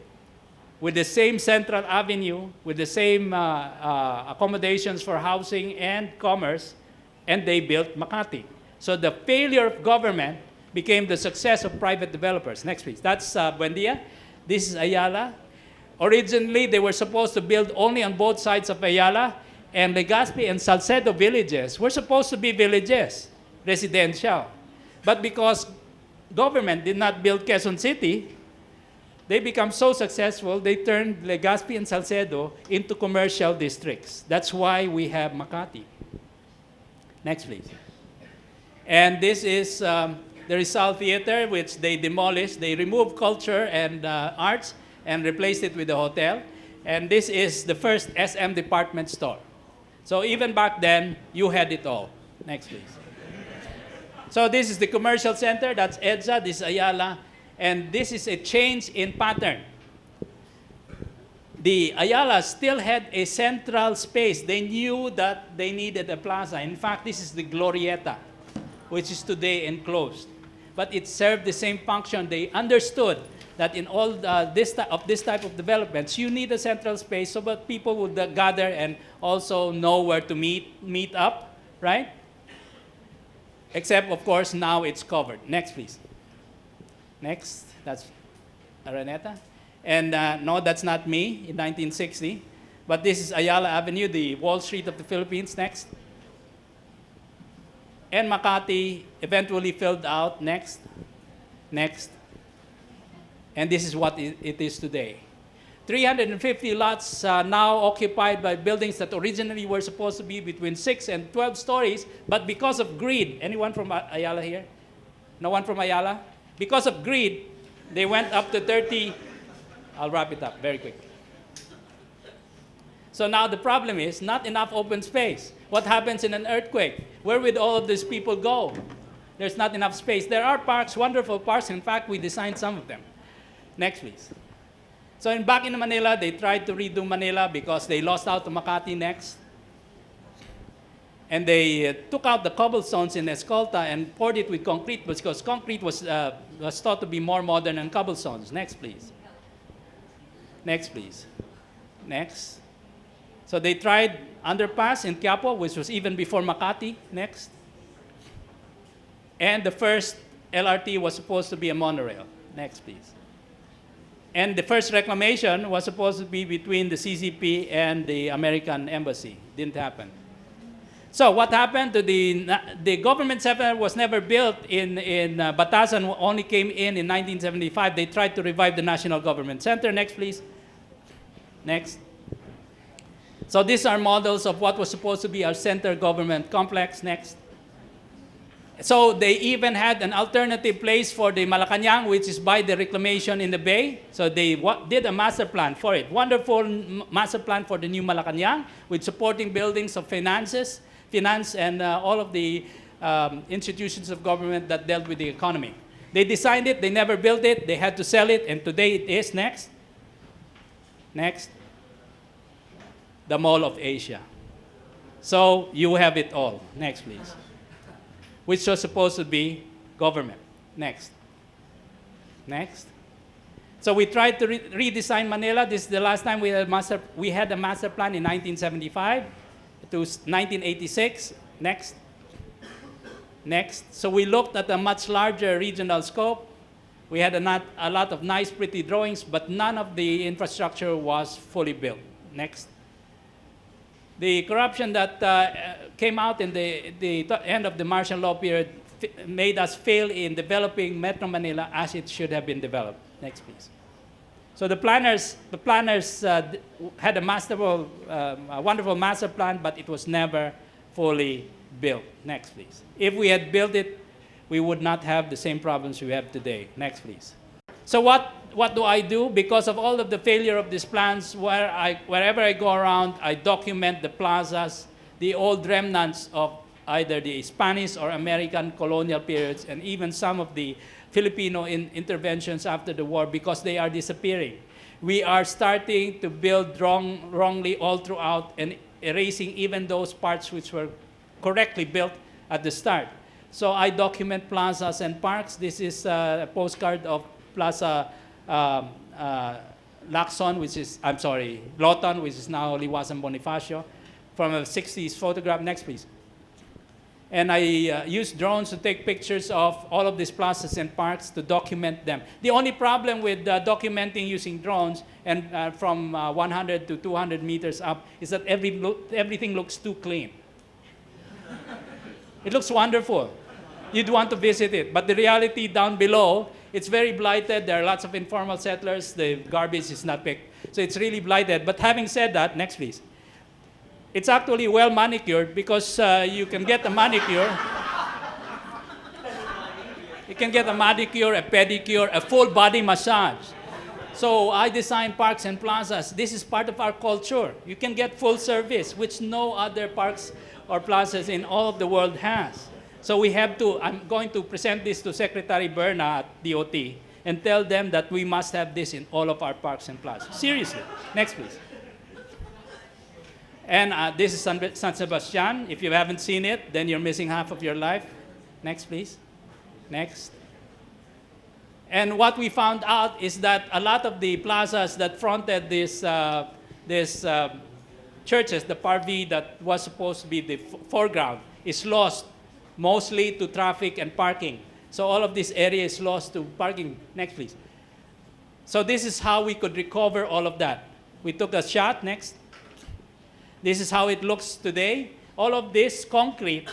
with the same Central Avenue, with the same accommodations for housing and commerce, and they built Makati. So the failure of government became the success of private developers. Next, please. That's Buendia. This is Ayala. Originally, they were supposed to build only on both sides of Ayala, and Legazpi and Salcedo villages were supposed to be villages, residential. But because government did not build Quezon City, they become so successful, they turned Legazpi and Salcedo into commercial districts. That's why we have Makati. Next, please. And this is the Rizal Theater, which they demolished. They removed culture and arts and replaced it with a hotel. And this is the first SM department store. So even back then, you had it all. Next, please. So this is the commercial center. That's EDSA. This is Ayala. And this is a change in pattern. The Ayala still had a central space. They knew that they needed a plaza. In fact, this is the Glorieta, which is today enclosed. But it served the same function. They understood that in all this type of developments, you need a central space so that people would gather and also know where to meet up, right? Except, of course, now it's covered. Next, please. Next, that's Araneta. And no, that's not me in 1960. But this is Ayala Avenue, the Wall Street of the Philippines. Next. And Makati eventually filled out. Next. Next. And this is what it is today. 350 lots now occupied by buildings that originally were supposed to be between 6 and 12 stories, but because of greed, anyone from Ayala here? No one from Ayala? Because of greed, they went up to 30. I'll wrap it up very quick. So now the problem is not enough open space. What happens in an earthquake? Where would all of these people go? There's not enough space. There are parks, wonderful parks. In fact, we designed some of them. Next, please. So back in Manila, they tried to redo Manila because they lost out to Makati next. And they took out the cobblestones in Escolta and poured it with concrete because concrete was thought to be more modern than cobblestones. Next, please. Next, please. Next. So they tried underpass in Quiapo, which was even before Makati. Next. And the first LRT was supposed to be a monorail. Next, please. And the first reclamation was supposed to be between the CCP and the American embassy. Didn't happen. So what happened to the government center was never built in Batasan, only came in 1975. They tried to revive the National Government Center. Next, please. Next. So these are models of what was supposed to be our center government complex. Next. So they even had an alternative place for the Malacanang, which is by the reclamation in the bay. So they did a master plan for it. Wonderful master plan for the new Malacanang with supporting buildings of finance and all of the institutions of government that dealt with the economy. They designed it, they never built it, they had to sell it, and today it is. Next. Next. The Mall of Asia. So you have it all. Next, please. Which was supposed to be government. Next. Next. So we tried to redesign Manila. This is the last time we had a master plan in 1975 to 1986. Next. Next. So we looked at a much larger regional scope. We had a lot of nice, pretty drawings, but none of the infrastructure was fully built. Next. The corruption that came out in the end of the martial law period made us fail in developing Metro Manila as it should have been developed. Next, please. So the planners had a wonderful master plan, but it was never fully built. Next, please. If we had built it, we would not have the same problems we have today. Next, please. So what do I do? Because of all of the failure of these plans, wherever I go around, I document the plazas, the old remnants of either the Spanish or American colonial periods, and even some of the Filipino interventions after the war, because they are disappearing. We are starting to build wrongly all throughout and erasing even those parts which were correctly built at the start. So I document plazas and parks. This is a postcard of Plaza Lacson, Loton, which is now Liwasan Bonifacio, from a 60s photograph. Next, please. And I use drones to take pictures of all of these plazas and parks to document them. The only problem with documenting using drones and from 100 to 200 meters up is that everything looks too clean. It looks wonderful. You'd want to visit it. But the reality down below, it's very blighted. There are lots of informal settlers. The garbage is not picked. So it's really blighted. But having said that, next please. It's actually well manicured because you can get a manicure. You can get a manicure, a pedicure, a full body massage. So I design parks and plazas. This is part of our culture. You can get full service, which no other parks or plazas in all of the world has. So we have to, I'm going to present this to Secretary Berna at DOT and tell them that we must have this in all of our parks and plazas. Seriously. Next, please. And this is San Sebastian. If you haven't seen it, then you're missing half of your life. Next, please. Next. And what we found out is that a lot of the plazas that fronted these churches, the parvis that was supposed to be the foreground, is lost mostly to traffic and parking. So all of this area is lost to parking. Next, please. So this is how we could recover all of that. We took a shot. Next. This is how it looks today. All of this concrete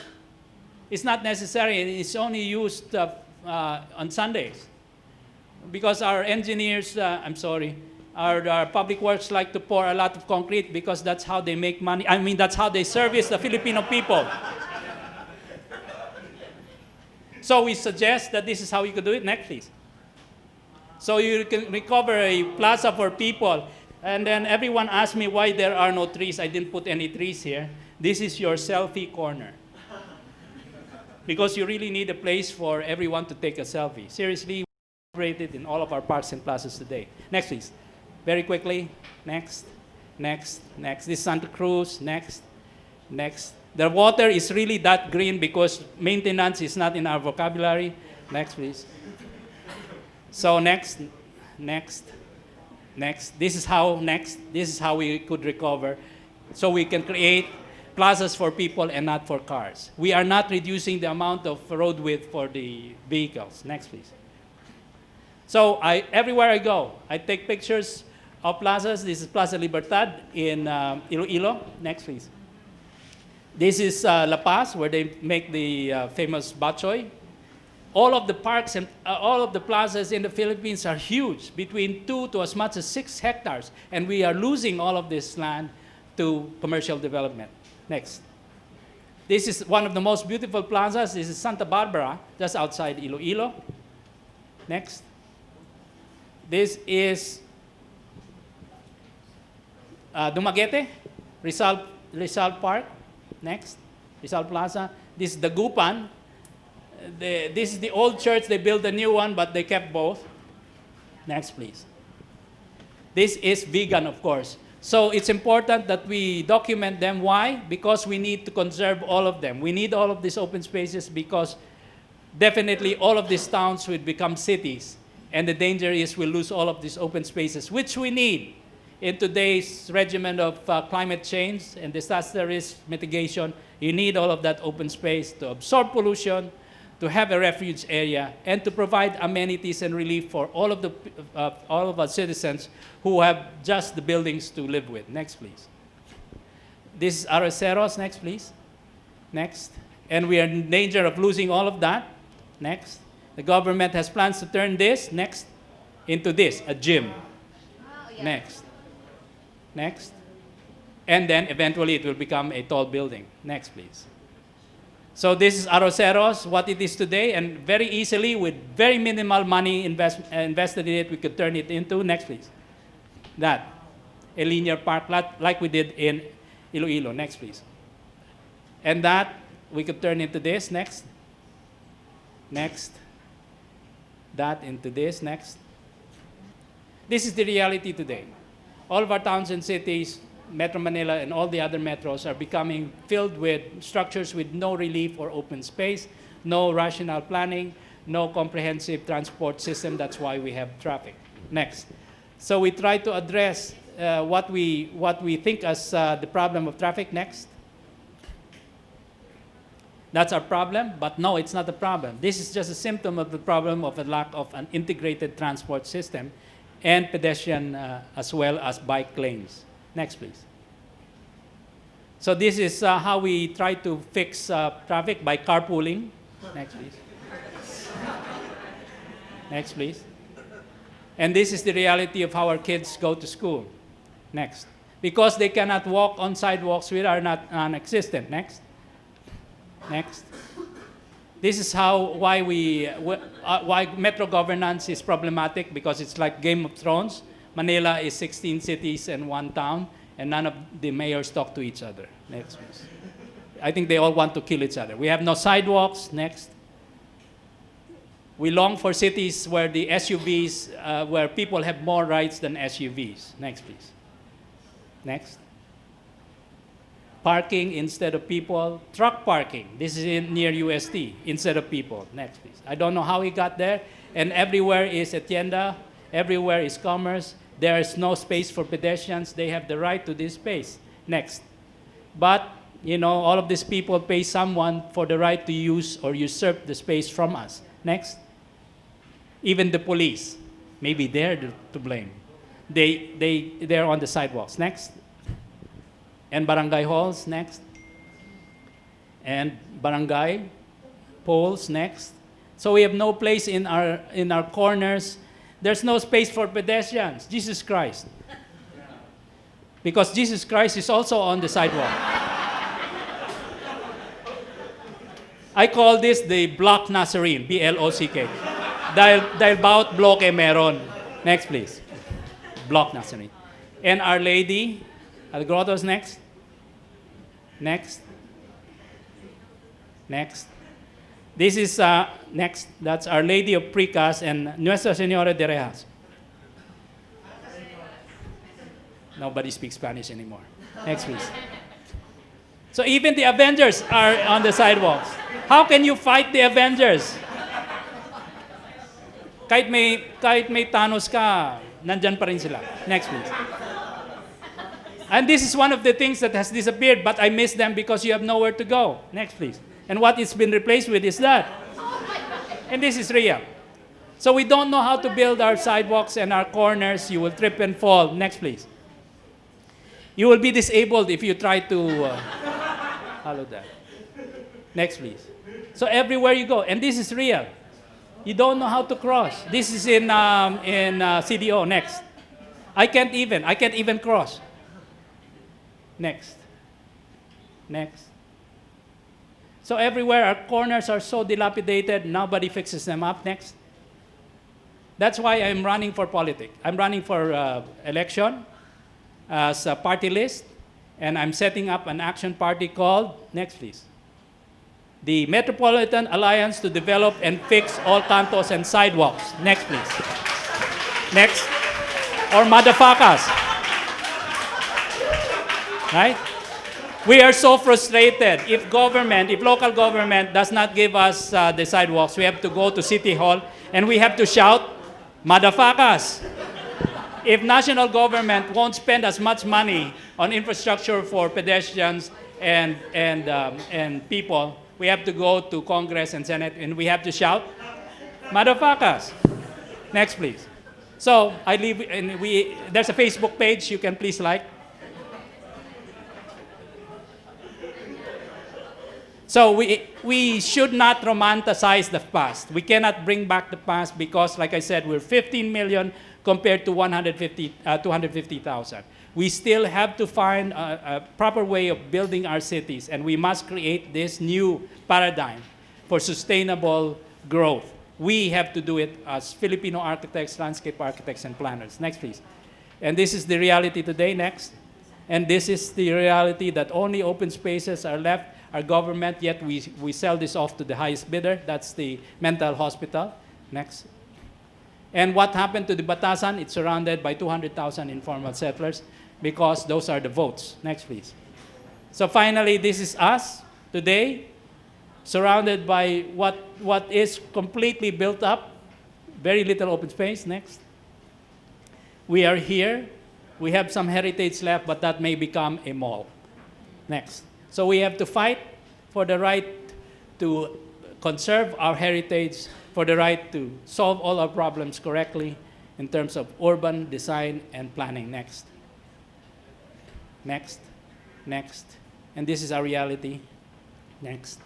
is not necessary. It's only used on Sundays. Because our engineers, our public works like to pour a lot of concrete because that's how they make money. I mean, that's how they service the Filipino people. So we suggest that this is how you could do it. Next, please. So you can recover a plaza for people. And then everyone asked me why there are no trees. I didn't put any trees here. This is your selfie corner. Because you really need a place for everyone to take a selfie. Seriously, we operate it in all of our parks and plazas today. Next, please. Very quickly. Next, next, next. This is Santa Cruz. Next, next. The water is really that green because maintenance is not in our vocabulary. Next, please. So next, next. Next. This is how we could recover. So we can create plazas for people and not for cars. We are not reducing the amount of road width for the vehicles. Next, please. So everywhere I go, I take pictures of plazas. This is Plaza Libertad in Iloilo. Next, please. This is La Paz, where they make the famous bok choy. All of the parks and all of the plazas in the Philippines are huge, between 2 to as much as 6 hectares, and we are losing all of this land to commercial development. Next. This is one of the most beautiful plazas. This is Santa Barbara, just outside Iloilo. Next. This is Dumaguete, Rizal Park. Next. Rizal Plaza. This is Dagupan. This is the old church. They built a new one, but they kept both. Next, please. This is vegan, of course. So it's important that we document them. Why? Because we need to conserve all of them. We need all of these open spaces because definitely all of these towns will become cities. And the danger is we'll lose all of these open spaces, which we need in today's regimen of climate change and disaster risk mitigation. You need all of that open space to absorb pollution, to have a refuge area, and to provide amenities and relief for all of our citizens who have just the buildings to live with. Next, please. This is Arroceros. Next, please. Next. And we are in danger of losing all of that. Next. The government has plans to turn this, next, into this, a gym. Oh, yeah. Next. Next. And then eventually it will become a tall building. Next, please. So this is Arroceros, what it is today, and very easily, with very minimal money invested in it, we could turn it into, next please, that, a linear park lot like we did in Iloilo. Next please. And that, we could turn into this, next. Next. That into this, next. This is the reality today. All of our towns and cities, Metro Manila and all the other metros, are becoming filled with structures with no relief or open space, no rational planning, no comprehensive transport system. That's why we have traffic. Next. So we try to address what we think as the problem of traffic. Next. That's our problem, but no, it's not a problem. This is just a symptom of the problem of a lack of an integrated transport system and pedestrian as well as bike lanes. Next, please. So this is how we try to fix traffic, by carpooling. Next, please. Next, please. And this is the reality of how our kids go to school. Next. Because they cannot walk on sidewalks which are not non-existent. Next. Next. This is why metro governance is problematic, because it's like Game of Thrones. Manila is 16 cities and 1 town, and none of the mayors talk to each other. Next, please. I think they all want to kill each other. We have no sidewalks. Next. We long for cities where the SUVs, where people have more rights than SUVs. Next, please. Next. Parking instead of people. Truck parking. This is near UST, instead of people. Next, please. I don't know how he got there. And everywhere is a tienda. Everywhere is commerce. There is no space for pedestrians. They have the right to this space. Next. But, all of these people pay someone for the right to use or usurp the space from us. Next. Even the police. Maybe they're to blame. They're on the sidewalks. Next. And barangay halls. Next. And barangay poles. Next. So we have no place in our corners. There's no space for pedestrians. Jesus Christ. Because Jesus Christ is also on the sidewalk. I call this the Block Nazarene, B-L-O-C-K. Dahil bawat bloke meron. Next, please. Block Nazarene. And Our Lady, Al Grotto's next. Next. Next. This is, next, that's Our Lady of Precas and Nuestra Señora de Rejas. Nobody speaks Spanish anymore. Next, please. So even the Avengers are on the sidewalks. How can you fight the Avengers? Kahit may Thanos ka, nandyan pa rin sila. Next, please. And this is one of the things that has disappeared, but I miss them because you have nowhere to go. Next, please. And what it's been replaced with is that. And this is real. So we don't know how to build our sidewalks and our corners. You will trip and fall. Next, please. You will be disabled if you try to follow that. Next, please. So everywhere you go, and this is real. You don't know how to cross. This is in CDO. Next. I can't even cross. Next. Next. So everywhere our corners are so dilapidated, nobody fixes them up. Next. That's why I'm running for politics. I'm running for election as a party list, and I'm setting up an action party called, next please, the Metropolitan Alliance to Develop and Fix All Cantos and Sidewalks. Next, please. Next. Or motherfuckers. Right? We are so frustrated. If local government does not give us the sidewalks, we have to go to City Hall and we have to shout, motherfuckers. If national government won't spend as much money on infrastructure for pedestrians and people, we have to go to Congress and Senate and we have to shout, motherfuckers. Next, please. So I leave, and there's a Facebook page you can please like. So we should not romanticize the past. We cannot bring back the past because, like I said, we're 15 million compared to 250,000. We still have to find a proper way of building our cities, and we must create this new paradigm for sustainable growth. We have to do it as Filipino architects, landscape architects, and planners. Next, please. And this is the reality today. Next. And this is the reality that only open spaces are left. Our government, yet we sell this off to the highest bidder. That's the mental hospital. Next. And what happened to the Batasan? It's surrounded by 200,000 informal settlers because those are the votes. Next, please. So finally, this is us today, surrounded by what is completely built up, very little open space. Next. We are here. We have some heritage left, but that may become a mall. Next. So we have to fight for the right to conserve our heritage, for the right to solve all our problems correctly in terms of urban design and planning. Next. Next. Next. And this is our reality. Next.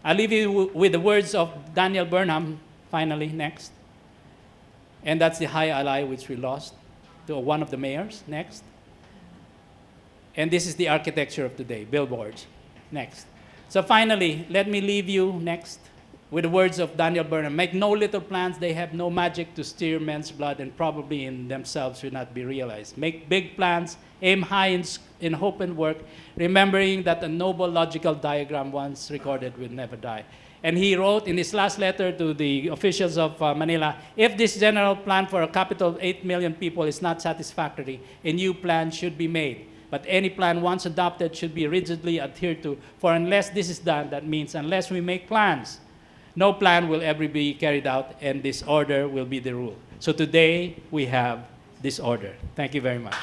I'll leave you with the words of Daniel Burnham, finally. Next. And that's the high ally which we lost to one of the mayors. Next. And this is the architecture of today, billboards. Next. So finally, let me leave you next with the words of Daniel Burnham. Make no little plans, they have no magic to steer men's blood and probably in themselves will not be realized. Make big plans, aim high in hope and work, remembering that a noble logical diagram once recorded will never die. And he wrote in his last letter to the officials of Manila, if this general plan for a capital of 8 million people is not satisfactory, a new plan should be made. But any plan once adopted should be rigidly adhered to, for unless this is done, that means unless we make plans, no plan will ever be carried out, and disorder will be the rule. So today, we have disorder. Thank you very much.